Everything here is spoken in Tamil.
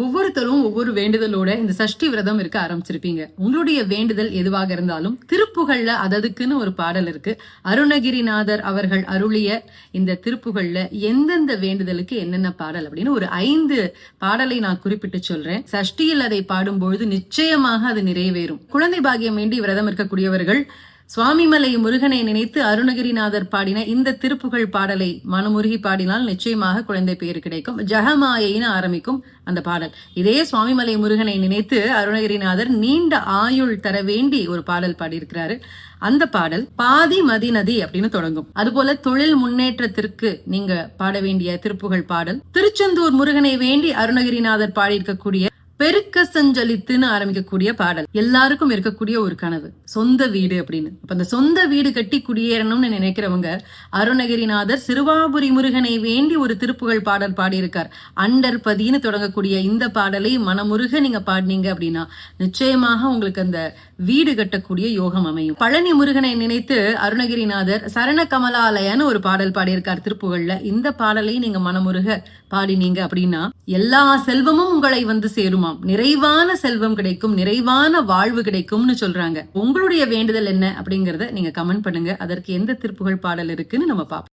ஒவ்வொருத்தரும் ஒவ்வொரு வேண்டுதலோட இந்த சஷ்டி விரதம் இருக்க ஆரம்பிச்சிருப்பீங்க. உங்களுடைய வேண்டுதல் எதுவாக இருந்தாலும் திருப்புகள்ல அததுக்குன்னு ஒரு பாடல் இருக்கு. அருணகிரிநாதர் அவர்கள் அருளிய இந்த திருப்புகள்ல எந்தெந்த வேண்டுதலுக்கு என்னென்ன பாடல் அப்படின்னு ஒரு 5 பாடலை நான் குறிப்பிட்டு சொல்றேன். சஷ்டியில் அதை பாடும்பொழுது நிச்சயமாக அது நிறைவேறும். குழந்தை பாக்கியம் வேண்டி விரதம் இருக்கக்கூடியவர்கள் சுவாமிமலை முருகனை நினைத்து அருணகிரிநாதர் பாடின இந்த திருப்புகழ் பாடலை மனமுருகி பாடினால் நிச்சயமாக குழந்தை பேரு கிடைக்கும். ஜெகமாயைன்னு ஆரம்பிக்கும் அந்த பாடல். இதே சுவாமிமலை முருகனை நினைத்து அருணகிரிநாதர் நீண்ட ஆயுள் தர வேண்டி ஒரு பாடல் பாடியிருக்கிறாரு. அந்த பாடல் பாதி மதி நதி அப்படின்னு தொடங்கும். அதுபோல தொழில் முன்னேற்றத்திற்கு நீங்க பாட வேண்டிய திருப்புகழ் பாடல் திருச்செந்தூர் முருகனை வேண்டி அருணகிரிநாதர் பாடியிருக்கக்கூடிய பெருக்க சஞ்சலித்துன்னு ஆரம்பிக்கக்கூடிய பாடல். எல்லாருக்கும் இருக்கக்கூடிய ஒரு கனவு சொந்த வீடு அப்படின்னு. அப்ப அந்த சொந்த வீடு கட்டி குடியேறணும்னு நினைக்கிறவங்க அருணகிரிநாதர் சிறுவாபுரி முருகனை வேண்டி ஒரு திருப்புகழ் பாடல் பாடியிருக்கார். அண்டர் பதின்னு தொடங்கக்கூடிய இந்த பாடலை மனமுருக நீங்க பாடினீங்க அப்படின்னா நிச்சயமாக உங்களுக்கு அந்த வீடு கட்டக்கூடிய யோகம் அமையும். பழனி முருகனை நினைத்து அருணகிரிநாதர் சரண கமலாலயன்னு ஒரு பாடல் பாடியிருக்கார் திருப்புகழ்ல. இந்த பாடலை நீங்க மனமுருக பாடினீங்க அப்படின்னா எல்லா செல்வமும் உங்களை வந்து சேருமா, நிறைவான செல்வம் கிடைக்கும், நிறைவான வாழ்வு கிடைக்கும்னு சொல்றாங்க. உங்களுடைய வேண்டுதல் என்ன அப்படிங்கறத நீங்க கமெண்ட் பண்ணுங்க. அதற்கு எந்த திருப்புகழ் பாடல் இருக்குன்னு நம்ம பார்ப்போம்.